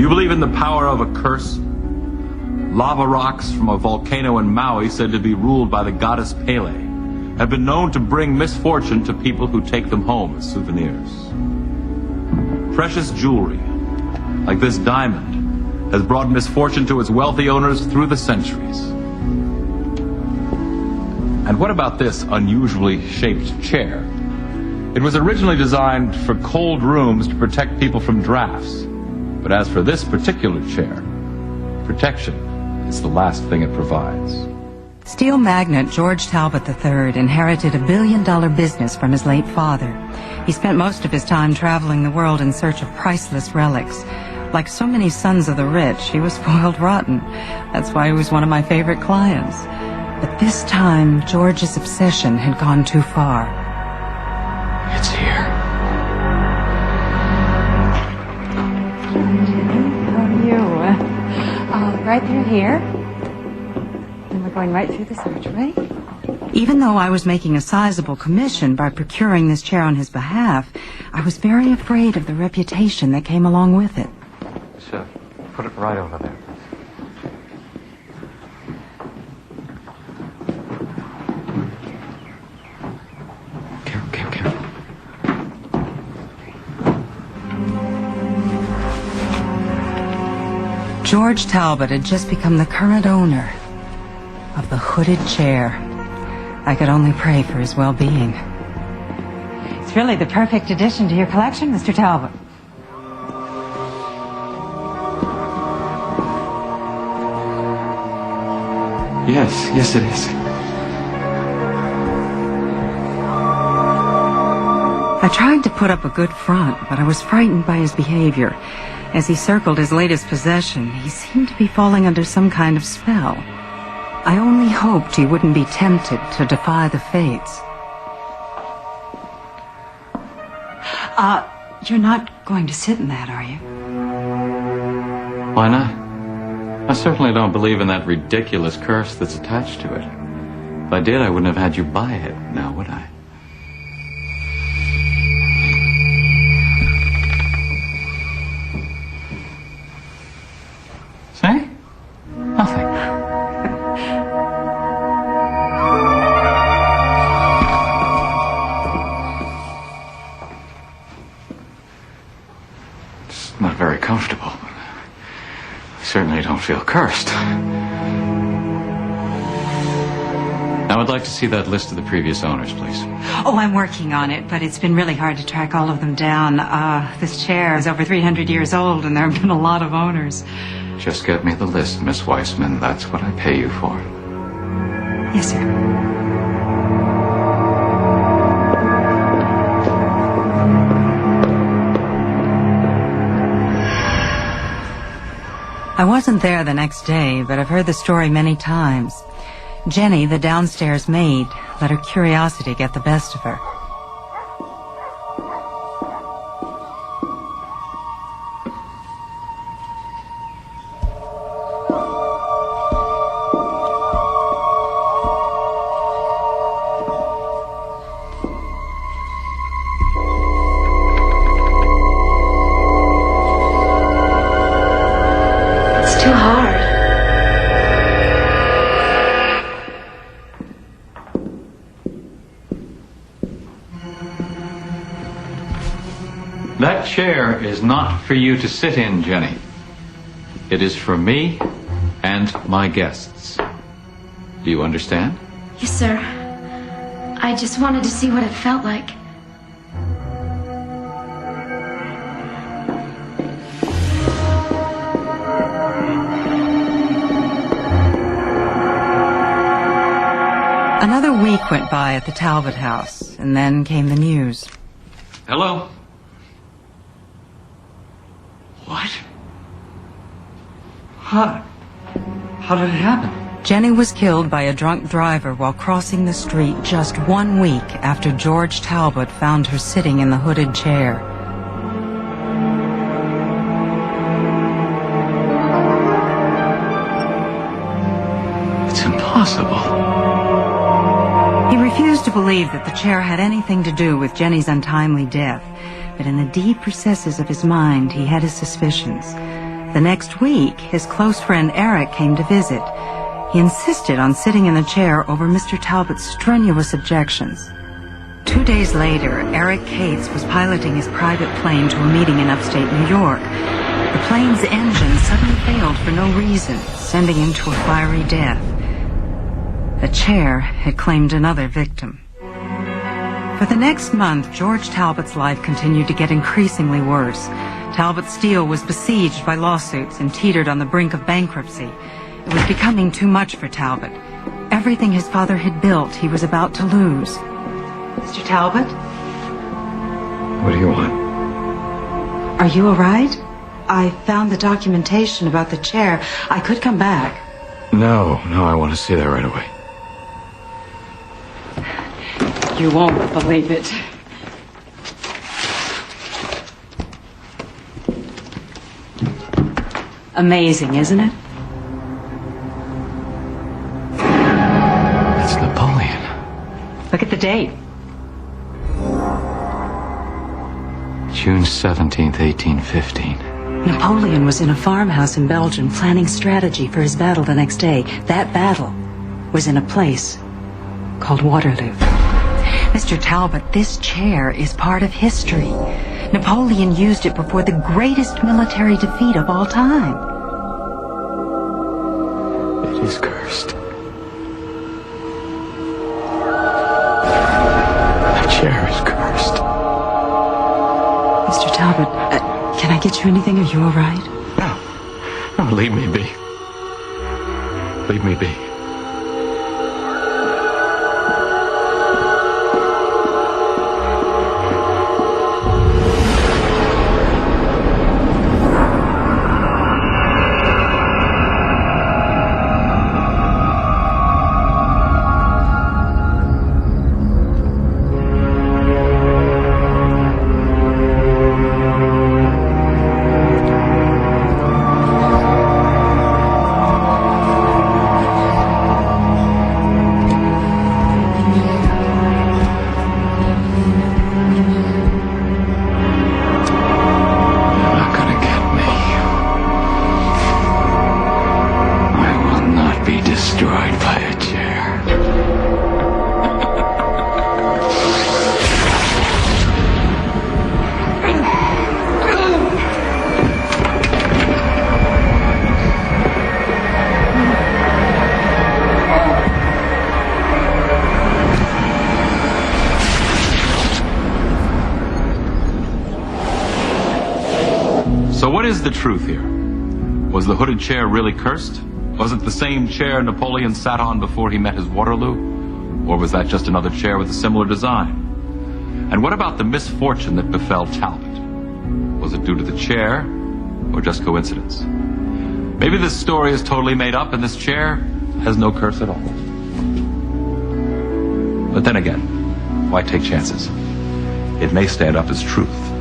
you believe in the power of a curse? Lava rocks from a volcano in Maui, said to be ruled by the goddess Pele, have been known to bring misfortune to people who take them home as souvenirs. Precious jewelry, like this diamond, has brought misfortune to its wealthy owners through the centuries. And what about this unusually shaped chair? It was originally designed for cold rooms to protect people from drafts. But as for this particular chair, protection is the last thing it provides. Steel magnate George Talbot III inherited $1 billion business from his late father. He spent most of his time traveling the world in search of priceless relics. Like so many sons of the rich, he was spoiled rotten. That's why he was one of my favorite clients. But this time, George's obsession had gone too far. It's here. How are you? Right through here. And we're going right through this archway. Even though I was making a sizable commission by procuring this chair on his behalf, I was very afraid of the reputation that came along with it. Sure. Put it right over there. Careful. George Talbot had just become the current owner of the hooded chair. I could only pray for his well-being. It's really the perfect addition to your collection, Mr. Talbot. Yes, it is. I tried to put up a good front, but I was frightened by his behavior. As he circled his latest possession, he seemed to be falling under some kind of spell. I only hoped he wouldn't be tempted to defy the fates. You're not going to sit in that, are you? Why not? I certainly don't believe in that ridiculous curse that's attached to it. If I did, I wouldn't have had you buy it, now would I? See? Nothing. It's not very comfortable. I certainly don't feel cursed. Now, I'd like to see that list of the previous owners, please. Oh, I'm working on it, but it's been really hard to track all of them down. This chair is over 300 years old, and there have been a lot of owners. Just get me the list, Miss Weissman. That's what I pay you for. Yes, sir. I wasn't there the next day, but I've heard the story many times. Jenny, the downstairs maid, let her curiosity get the best of her. It's too hard. That chair is not for you to sit in, Jenny. It is for me and my guests. Do you understand? Yes, sir. I just wanted to see what it felt like. Another week went by at the Talbot house, and then came the news. Hello? What? How did it happen? Jenny was killed by a drunk driver while crossing the street just 1 week after George Talbot found her sitting in the hooded chair. It's impossible. He refused to believe that the chair had anything to do with Jenny's untimely death, but in the deep recesses of his mind he had his suspicions. The next week, his close friend Eric came to visit. He insisted on sitting in the chair over Mr. Talbot's strenuous objections. 2 days later, Eric Cates was piloting his private plane to a meeting in upstate New York. The plane's engine suddenly failed for no reason, sending him to a fiery death. The chair had claimed another victim. For the next month, George Talbot's life continued to get increasingly worse. Talbot Steel was besieged by lawsuits and teetered on the brink of bankruptcy. It was becoming too much for Talbot. Everything his father had built, he was about to lose. Mr. Talbot? What do you want? Are you all right? I found the documentation about the chair. I could come back. No, I want to see that right away. You won't believe it. Amazing, isn't it? It's Napoleon. Look at the date. June 17th, 1815. Napoleon was in a farmhouse in Belgium planning strategy for his battle the next day. That battle was in a place called Waterloo. Mr. Talbot, this chair is part of history. Napoleon used it before the greatest military defeat of all time. It is cursed. That chair is cursed. Mr. Talbot, can I get you anything? Are you all right? No, leave me be. Leave me be. Destroyed by a chair. So what is the truth here? Was the hooded chair really cursed? Was it the same chair Napoleon sat on before he met his Waterloo? Or was that just another chair with a similar design? And what about the misfortune that befell Talbot? Was it due to the chair, or just coincidence? Maybe this story is totally made up and this chair has no curse at all. But then again, why take chances? It may stand up as truth.